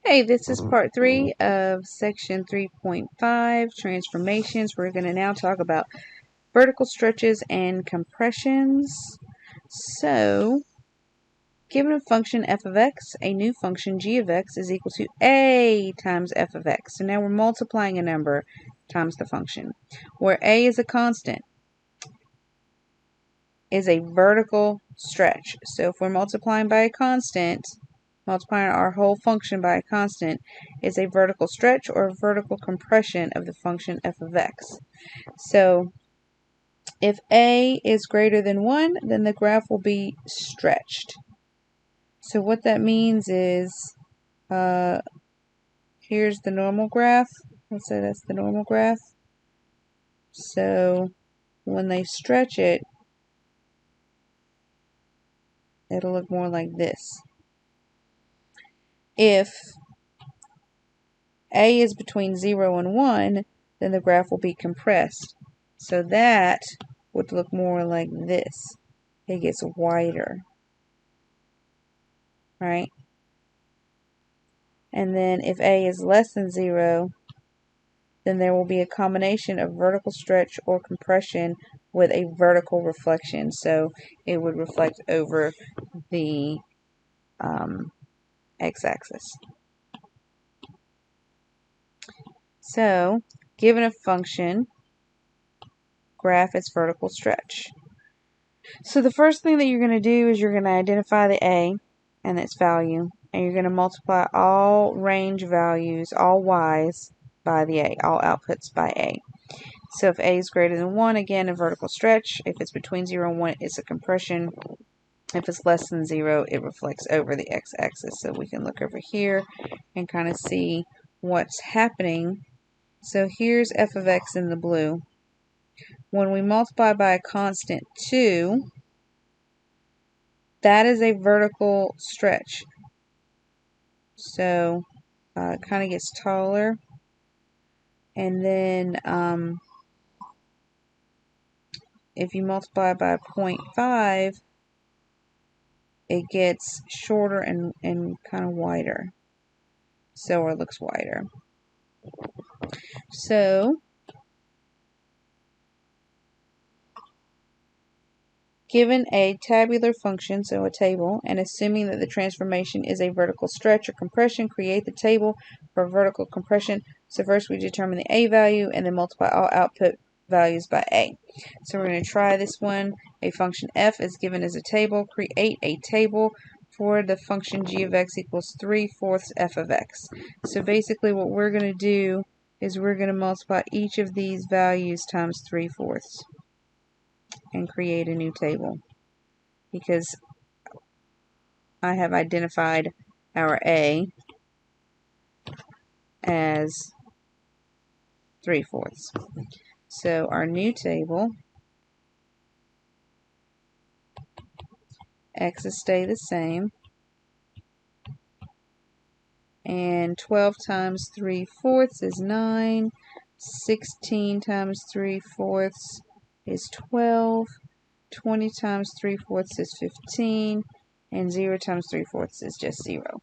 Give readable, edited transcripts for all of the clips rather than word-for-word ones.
Hey, this is part 3 of section 3.5, transformations. We're going to now talk about vertical stretches and compressions. So, given a function f of x, a new function g of x is equal to a times f of x. So now we're multiplying a number times the function, where a is a constant, is a vertical stretch. So if we're multiplying by a constant, multiplying our whole function by a constant is a vertical stretch or a vertical compression of the function f of x. So if a is greater than 1, then the graph will be stretched. So what that means is, here's the normal graph. Let's say that's the normal graph. So when they stretch it, it'll look more like this. If a is between 0 and 1, then the graph will be compressed. So that would look more like this. It gets wider, right? And then if a is less than 0, then there will be a combination of vertical stretch or compression with a vertical reflection. So it would reflect over the x-axis. So, given a function, graph its vertical stretch. So the first thing that you're going to do is you're going to identify the a and its value, and you're going to multiply all range values, all y's, by the a, all outputs by a. So if a is greater than 1, again, a vertical stretch. If it's between 0 and 1, it's a compression. If it's less than 0, it reflects over the x-axis. So we can look over here and kind of see what's happening. So here's f of x in the blue. When we multiply by a constant 2, that is a vertical stretch. So it kind of gets taller. And then if you multiply by 0.5, it gets shorter and kind of wider. So it looks wider. So given a tabular function, so a table, and assuming that the transformation is a vertical stretch or compression, create the table for vertical compression. So first we determine the a value and then multiply all output values by a. So we're going to try this one. A function f is given as a table. Create a table for the function g of x equals 3/4 f of x. So basically what we're going to do is we're going to multiply each of these values times 3/4 and create a new table, because I have identified our a as 3/4. So our new table, x's stay the same, and 12 times 3/4 is 9, 16 times 3/4 is 12, 20 times 3/4 is 15, and 0 times 3/4 is just 0.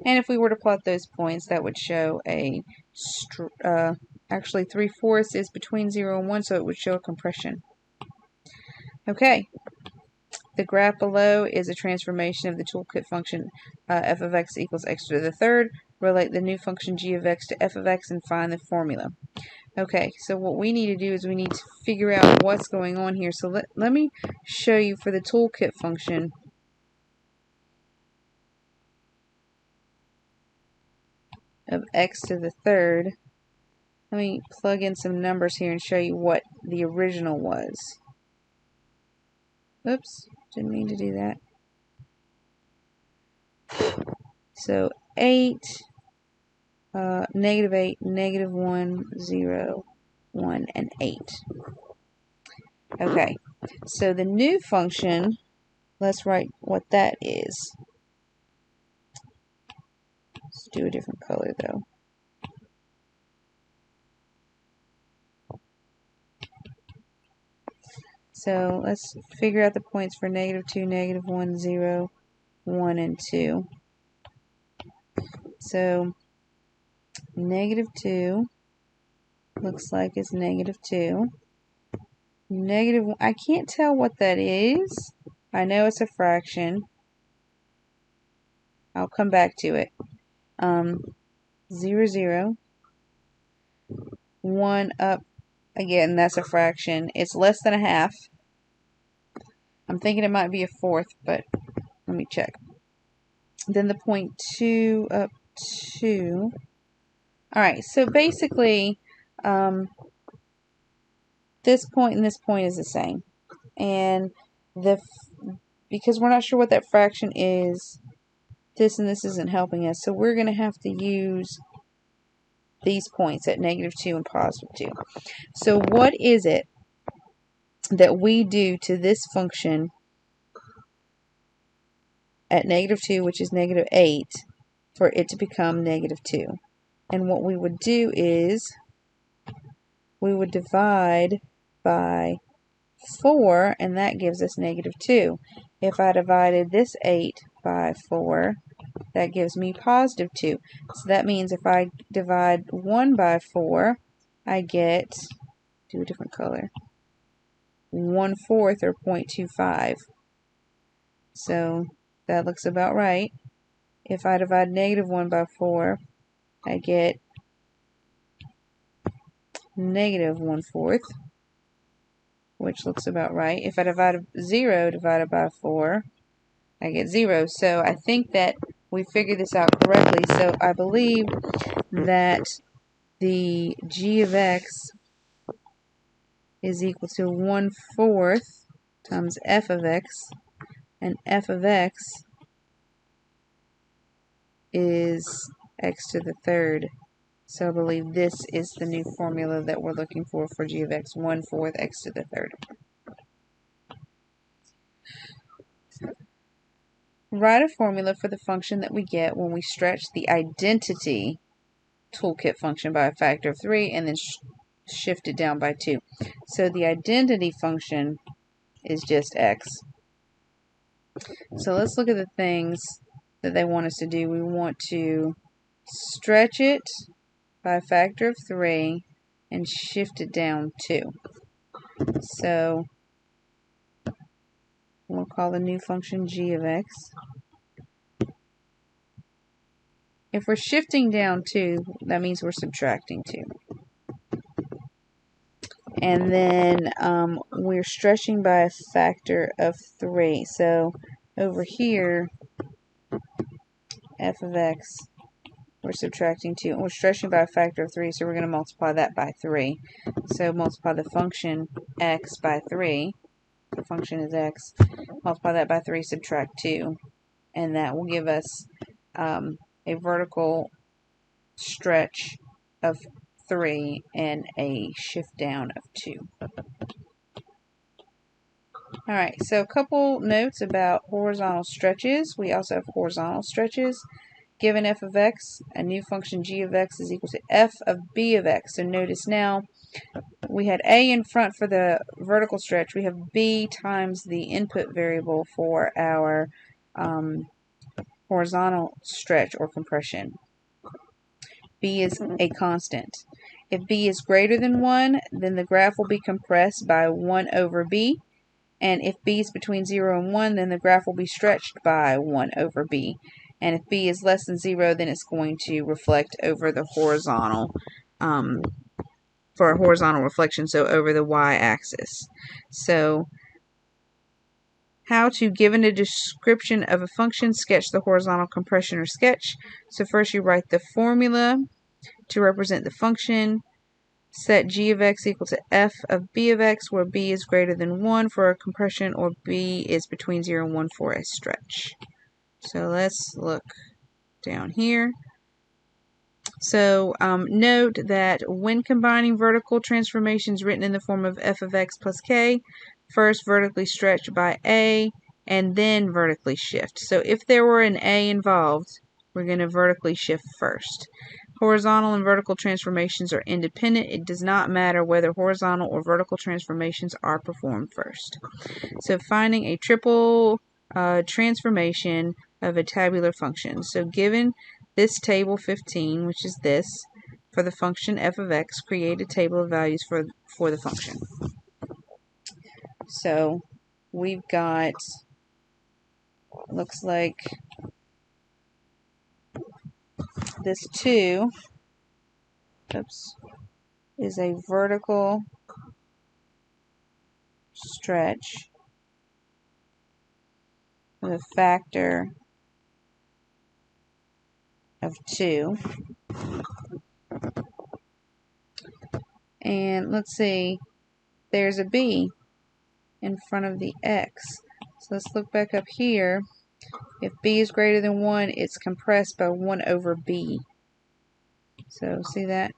And if we were to plot those points, that would show a, actually 3/4 is between 0 and 1, so it would show a compression. Okay, the graph below is a transformation of the toolkit function f of x equals x to the third. Relate the new function g of x to f of x and find the formula. Okay, so what we need to do is we need to figure out what's going on here. So let me show you for the toolkit function. Of x to the third. Let me plug in some numbers here and show you what the original was. Oops, didn't mean to do that. So 8, negative 8, negative 1, 0, 1, and 8. Okay, so the new function, let's write what that is. Let's do a different color though. So let's figure out the points for negative 2, negative 1, 0, 1, and 2. So -2 looks like it's -2. -1, I can't tell what that is. I know it's a fraction. I'll come back to it. 0, 0. 1 up. Again, that's a fraction. It's less than a half. I'm thinking it might be a fourth, but let me check. Then the 0.2 up 2. Alright, so basically, this point and this point is the same. And because we're not sure what that fraction is, this and this isn't helping us. So we're going to have to use these points at -2 and +2. So what is it that we do to this function at -2, which is -8, for it to become -2? And what we would do is we would divide by 4, and that gives us -2. If I divided this 8 by 4, that gives me +2. So that means if I divide 1 by 4, I get, do a different color, 1/4 or 0.25. So that looks about right. If I divide -1 by 4, I get -1/4, which looks about right. If I divide 0 divided by 4, I get 0. So I think that we figured this out correctly. So I believe that the g of x is equal to 1/4 times f of x, and f of x is x to the third. So I believe this is the new formula that we're looking for g of x, 1/4 x to the third. Write a formula for the function that we get when we stretch the identity toolkit function by a factor of 3 and then shift it down by 2. So the identity function is just x. So let's look at the things that they want us to do. We want to stretch it by a factor of 3 and shift it down 2. So we'll call the new function g of x. If we're shifting down 2, that means we're subtracting 2. And then we're stretching by a factor of 3. So over here, f of x, we're subtracting 2. And we're stretching by a factor of 3, so we're going to multiply that by 3. So multiply the function x by 3. The function is x. Multiply that by 3, subtract 2. And that will give us a vertical stretch of 3 and a shift down of 2. Alright, so a couple notes about horizontal stretches. We also have horizontal stretches. Given f of x, a new function g of x is equal to f of b of x. So notice now we had a in front for the vertical stretch. We have b times the input variable for our horizontal stretch or compression. B is a constant. If b is greater than 1, then the graph will be compressed by 1 over b. And if b is between 0 and 1, then the graph will be stretched by 1 over b. And if b is less than 0, then it's going to reflect over the horizontal, for a horizontal reflection, so over the y-axis. So how to, given a description of a function, sketch the horizontal compression or sketch. So first you write the formula to represent the function. Set g of x equal to f of b of x, where b is greater than 1 for a compression or b is between 0 and 1 for a stretch. So let's look down here. So note that when combining vertical transformations written in the form of f of x plus k, first vertically stretch by a and then vertically shift. So if there were an a involved, we're going to vertically shift first. Horizontal and vertical transformations are independent. It does not matter whether horizontal or vertical transformations are performed first. So finding a triple transformation of a tabular function. So given this table 15, which is this, for the function f of x, create a table of values for the function. So we've got, looks like this 2, oops, is a vertical stretch with a factor of 2. And let's see, there's a b in front of the x. So let's look back up here. If b is greater than 1, it's compressed by 1 over b. So see that?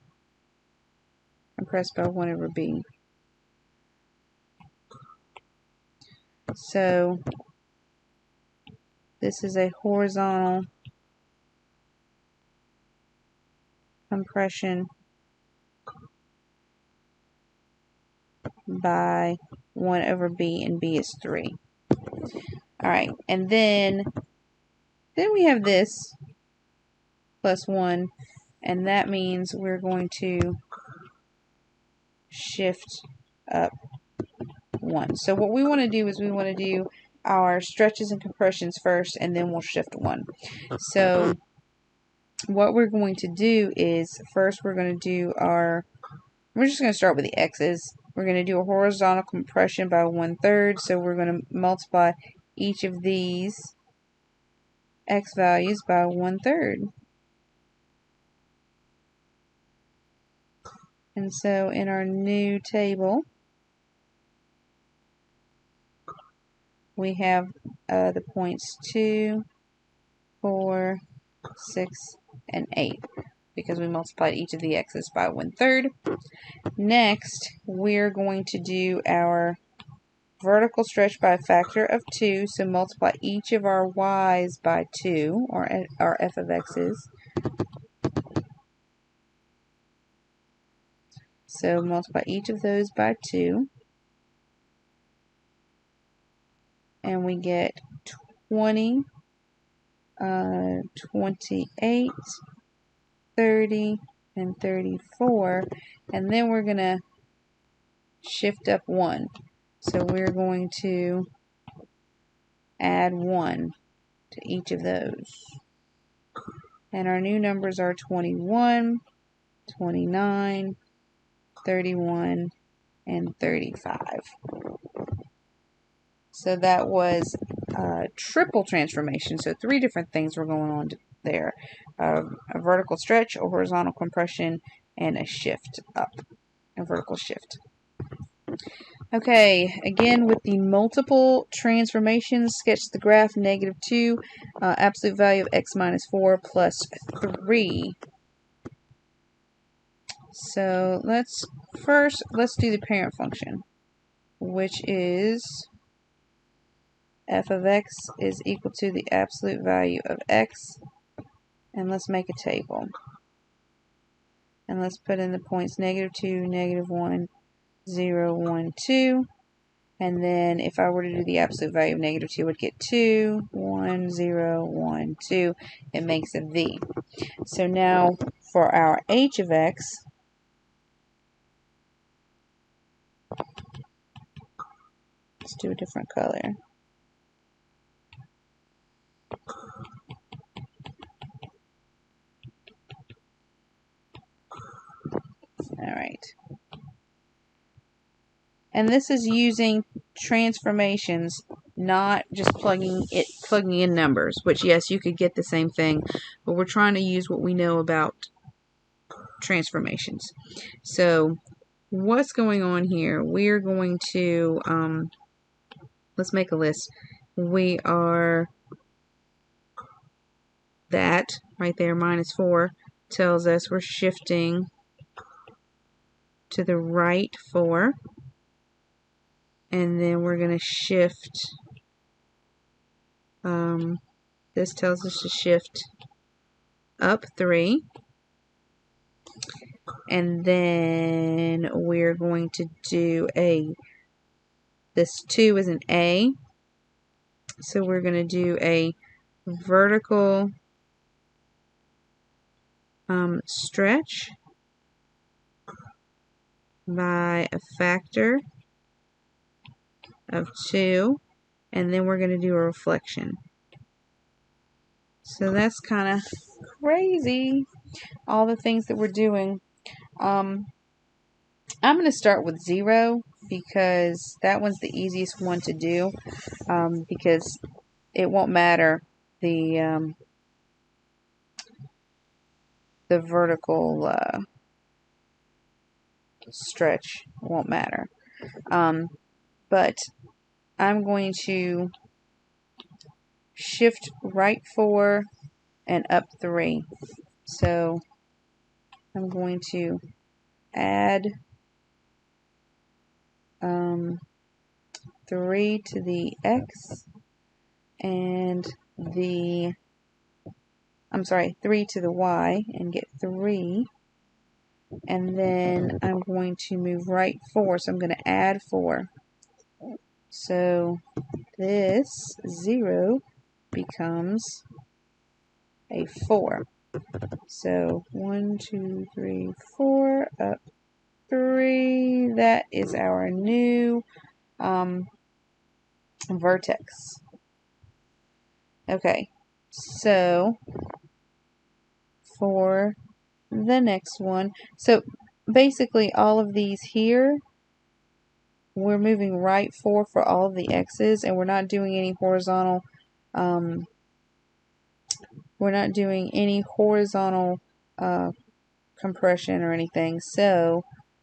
Compressed by 1 over b. So this is a horizontal compression by 1 over b, and b is 3. Alright, and then we have this plus 1, and that means we're going to shift up 1. So what we want to do is we want to do our stretches and compressions first, and then we'll shift 1. So what we're going to do is, first we're going to do we're just going to start with the x's. We're going to do a horizontal compression by 1/3, so we're going to multiply each of these x values by 1/3. And so in our new table, we have the points 2, 4, 6, and 8, because we multiplied each of the x's by 1/3. Next, we're going to do our vertical stretch by a factor of 2, so multiply each of our y's by 2, or our f of x's. So multiply each of those by 2, and we get 20, 28, 30, and 34, and then we're going to shift up 1. So we're going to add 1 to each of those. And our new numbers are 21, 29, 31, and 35. So that was triple transformation. So 3 different things were going on there. A vertical stretch, a horizontal compression, and a shift up. A vertical shift. Okay, again with the multiple transformations, sketch the graph -2, absolute value of x minus 4 plus 3. So let's do the parent function, which is f of x is equal to the absolute value of x, and let's make a table. And let's put in the points -2, -1, 0, 1, 2. And then if I were to do the absolute value of -2, I would get 2, 1, 0, 1, 2. It makes a v. So now for our h of x, let's do a different color. Alright. And this is using transformations, not just plugging in numbers, which yes, you could get the same thing, but we're trying to use what we know about transformations. So what's going on here? We're going to, let's make a list. We are, that right there, -4, tells us we're shifting to the right 4. And then we're going to shift, this tells us to shift up 3. And then we're going to do this 2 is an A. So we're going to do a vertical stretch by a factor of 2, and then we're going to do a reflection. So that's kind of crazy, all the things that we're doing. I'm going to start with 0 because that one's the easiest one to do, because it won't matter the vertical stretch won't matter. But I'm going to shift right 4 and up 3. So I'm going to add 3 to the x and 3 to the y and get 3. And then I'm going to move right 4, so I'm going to add 4. So this 0 becomes a 4. So 1, 2, 3, 4, up 3. That is our new vertex. Okay, so for the next one, so basically all of these here, we're moving right 4 for all of the x's, and we're not doing any horizontal compression or anything, so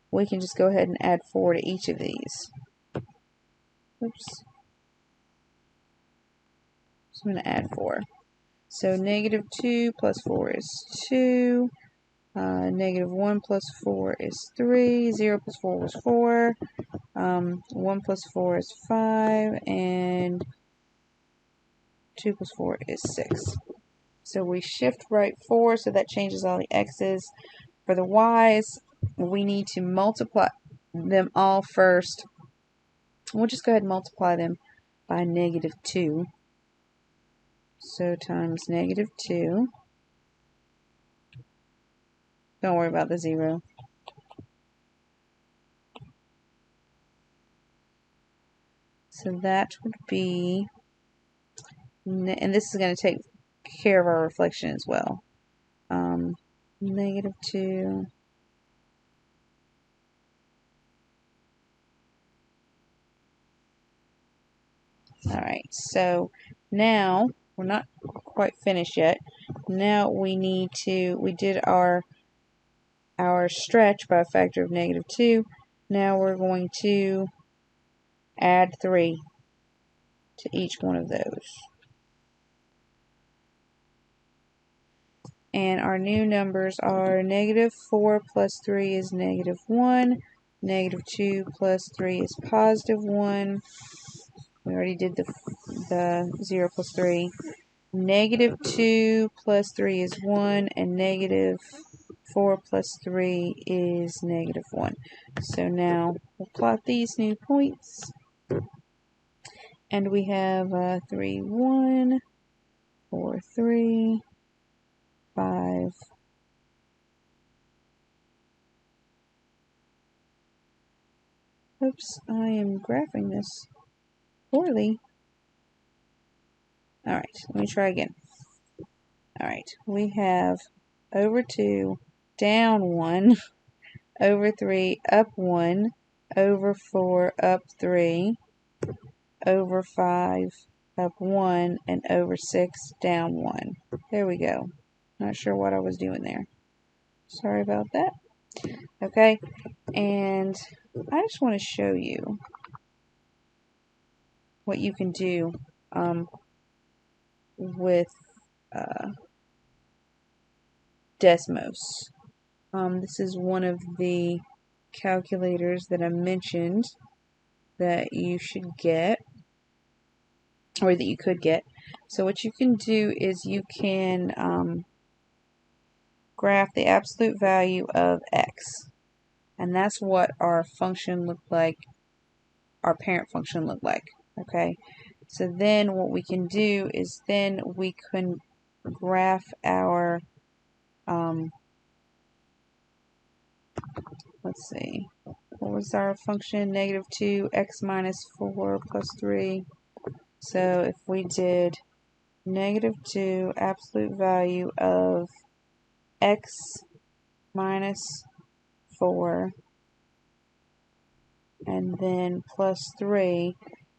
we can just go ahead and add 4 to each of these. Oops. So I'm going to add 4. So -2 plus 4 is 2. -1 plus 4 is 3. 0 plus 4 was 4. 1 plus 4 is 5. And 2 plus 4 is 6. So we shift right 4, so that changes all the x's. For the y's, we need to multiply them all first. We'll just go ahead and multiply them by -2. So times -2. Don't worry about the 0. So that would be, and this is going to take care of our reflection as well. -2. Alright, so now we're not quite finished yet. Now we did our stretch by a factor of -2. Now we're going to add 3 to each one of those. And our new numbers are -4 plus 3 is -1. -2 plus 3 is +1. We already did the 0 plus 3. -2 plus 3 is 1, and -4 plus 3 is -1. So now we'll plot these new points. And we have 3, 1, 4, 3, 5. Oops, I am graphing this poorly. Alright, let me try again. Alright, we have over 2, down 1, over 3, up 1, over 4, up 3, over 5, up 1, and over 6, down 1. There we go. Not sure what I was doing there. Sorry about that. Okay, and I just want to show you what you can do with Desmos. This is one of the calculators that I mentioned that you should get, or that you could get. So what you can do is you can graph the absolute value of x, and that's what our function looked like, our parent function looked like. Okay, so then what we can do is then we can graph our let's see, what was our function? Negative 2 x minus 4 plus 3. So if we did negative 2 absolute value of x minus 4 and then plus 3,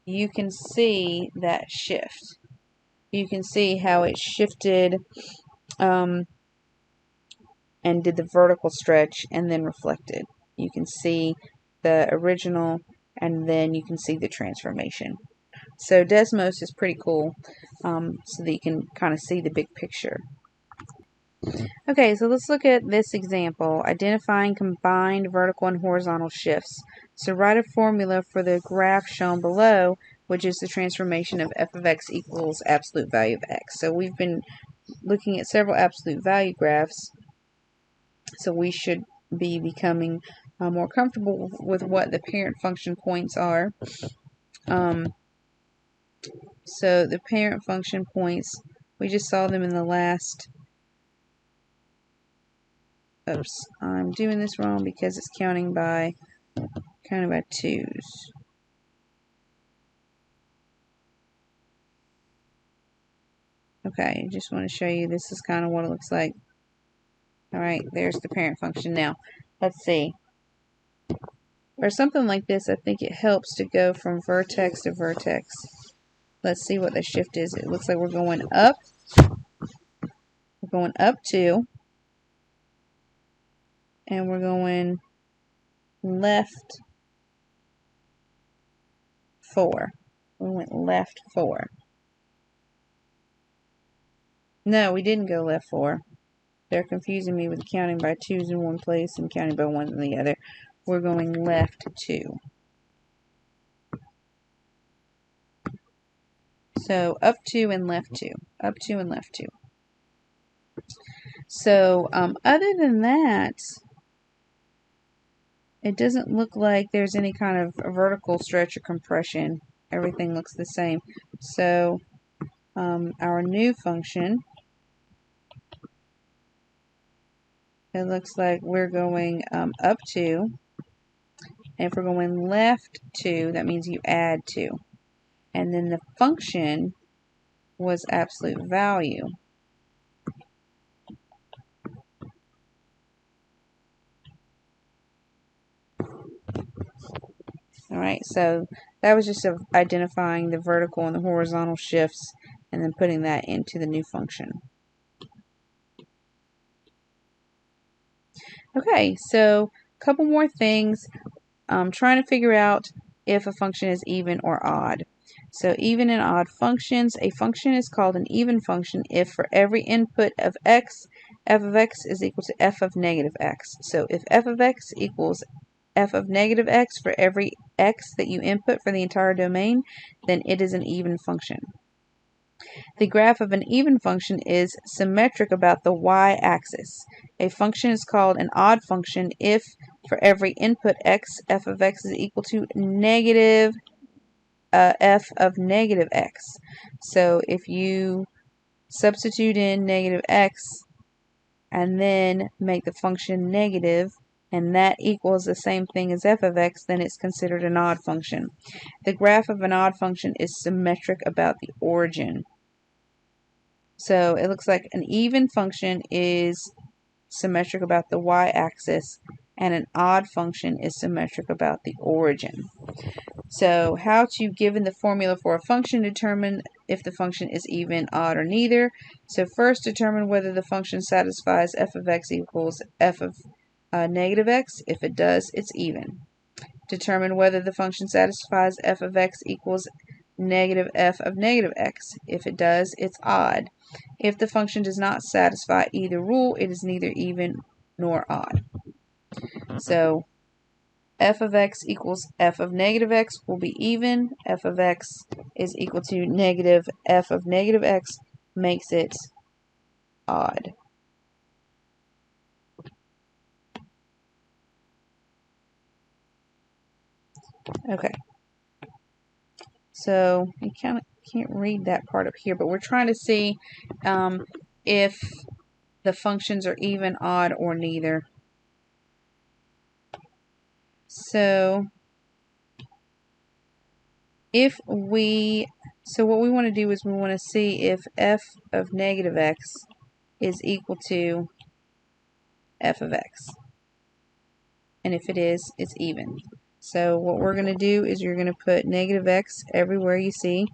you can see that shift. You can see how it shifted and did the vertical stretch and then reflected. You can see the original and then you can see the transformation. So Desmos is pretty cool, so that you can kind of see the big picture. Okay, so let's look at this example, identifying combined vertical and horizontal shifts. So write a formula for the graph shown below, which is the transformation of f of x equals absolute value of x. So we've been looking at several absolute value graphs, so we should be becoming more comfortable with what the parent function points are. So the parent function points, we just saw them in the last, oops, I'm doing this wrong because it's counting by twos. Okay, just want to show you this is kind of what it looks like. Alright, there's the parent function. Now, let's see. For something like this, I think it helps to go from vertex to vertex. Let's see what the shift is. It looks like we're going up. We're going up 2. And we're going left 4. We went left 4. No, we didn't go left 4. They're confusing me with counting by 2s in one place and counting by 1s in the other. We're going left 2. So up 2 and left 2. Up 2 and left 2. So other than that, it doesn't look like there's any kind of vertical stretch or compression. Everything looks the same. So our new function, it looks like we're going up 2. And if we're going left 2, that means you add 2. And then the function was absolute value. Alright, so that was just identifying the vertical and the horizontal shifts and then putting that into the new function. Okay, so a couple more things. Trying to figure out if a function is even or odd. So even and odd functions. A function is called an even function if for every input of x, f of x is equal to f of negative x. So if f of x equals f of negative x for every x that you input for the entire domain, then it is an even function. The graph of an even function is symmetric about the y-axis. A function is called an odd function if for every input x, f of x is equal to negative f of negative x. So if you substitute in negative x and then make the function negative, and that equals the same thing as f of x, then it's considered an odd function. The graph of an odd function is symmetric about the origin. So it looks like an even function is symmetric about the y-axis and an odd function is symmetric about the origin. So how to, given the formula for a function, determine if the function is even, odd, or neither. So first determine whether the function satisfies f of x equals f of negative x. If it does, it's even. Determine whether the function satisfies f of x equals negative f of negative x. If it does, it's odd. If the function does not satisfy either rule, it is neither even nor odd. So f of x equals f of negative x will be even. F of x is equal to negative f of negative x makes it odd. Okay. So you kind of can't read that part up here, but we're trying to see if the functions are even, odd, or neither. So what we want to do is we want to see if f of negative x is equal to f of x. And if it is, it's even. So what we're going to do is you're going to put negative x everywhere you see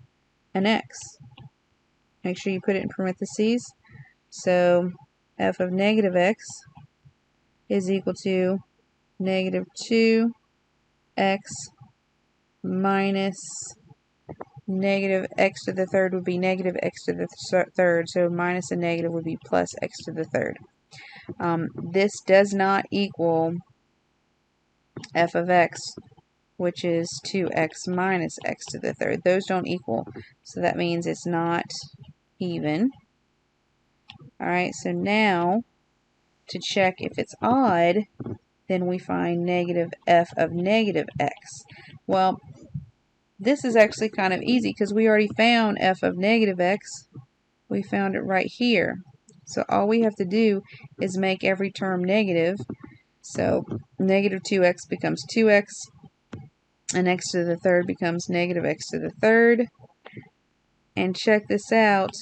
an x. Make sure you put it in parentheses. So f of negative x is equal to negative 2x minus negative x to the third would be negative x to the third. So minus a negative would be plus x to the third. This does not equal f of x, which is 2x minus x to the third. Those don't equal. So that means it's not even. Alright, so now to check if it's odd, then we find negative f of negative x. Well, this is actually kind of easy because we already found f of negative x. We found it right here. So all we have to do is make every term negative. So negative 2x becomes 2x, and x to the third becomes negative x to the third. And check this out,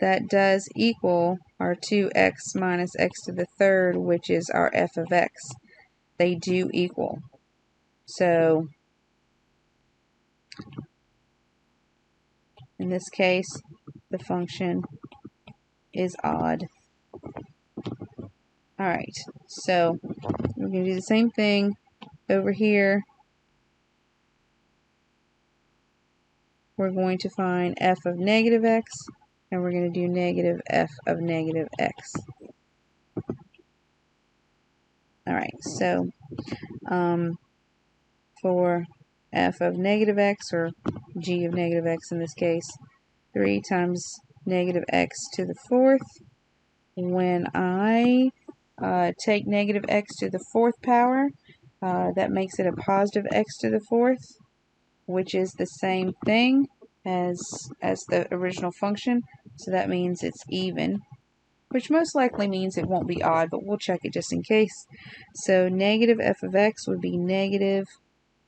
that does equal our 2x minus x to the third, which is our f of x. They do equal. So in this case, the function is odd. Alright, so we're going to do the same thing over here. We're going to find f of negative x, and we're going to do negative f of negative x. Alright, so for f of negative x, or g of negative x in this case, 3 times negative x to the fourth. When I take negative x to the fourth power, that makes it a positive x to the fourth, which is the same thing as the original function. So that means it's even, which most likely means it won't be odd, but we'll check it just in case. So negative f of x would be negative,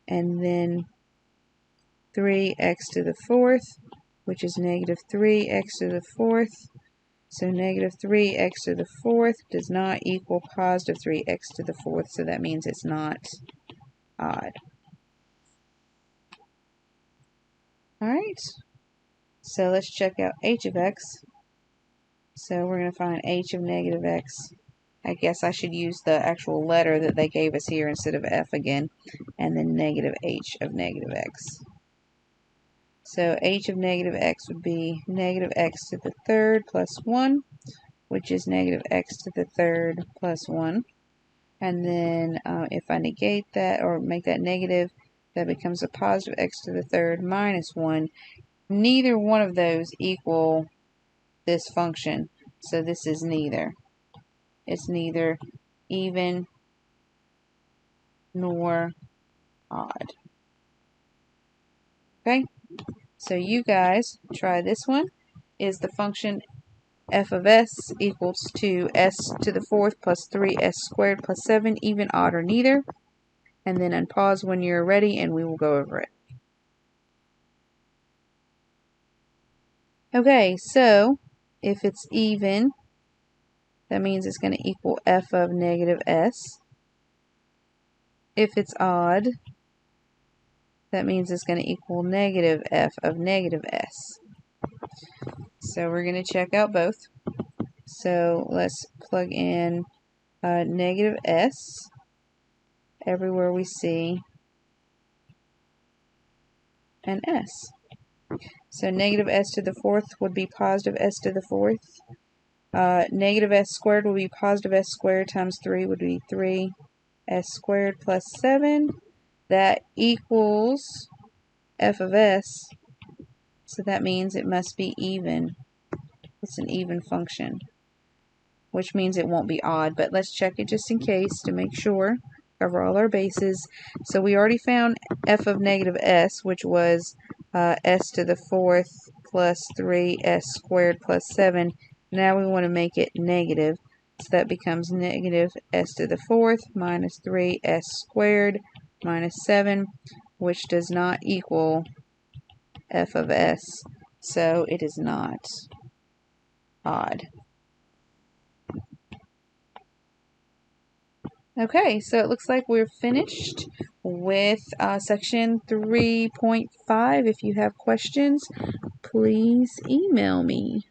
and then 3x to the fourth, which is negative 3x to the fourth. So negative 3x to the fourth does not equal positive 3x to the fourth, so that means it's not odd. Alright, so let's check out h of x. So we're going to find h of negative x. I guess I should use the actual letter that they gave us here instead of f again, and then negative h of negative x. So h of negative x would be negative x to the third plus 1, which is negative x to the third plus 1. And then if I negate that or make that negative, that becomes a positive x to the third minus 1. Neither one of those equal this function, so this is neither. It's neither even nor odd. Okay, so you guys try this one. Is the function f of s equals to s to the fourth plus 3s squared plus 7 even, odd, or neither? And then unpause when you're ready and we will go over it. Okay, so if it's even, that means it's going to equal f of negative s. If it's odd, that means it's going to equal negative f of negative s. So we're going to check out both. So let's plug in negative s everywhere we see an s. So negative s to the fourth would be positive s to the fourth. Negative s squared would be positive s squared times 3 would be 3s squared plus 7. That equals f of s. So that means it must be even. It's an even function, which means it won't be odd. But let's check it just in case to make sure. Cover all our bases. So we already found f of negative s, which was s to the fourth plus 3s squared plus 7. Now we want to make it negative. So that becomes negative s to the fourth minus 3s squared minus 7, which does not equal f of s, so it is not odd. Okay, so it looks like we're finished with section 3.5. If you have questions, please email me.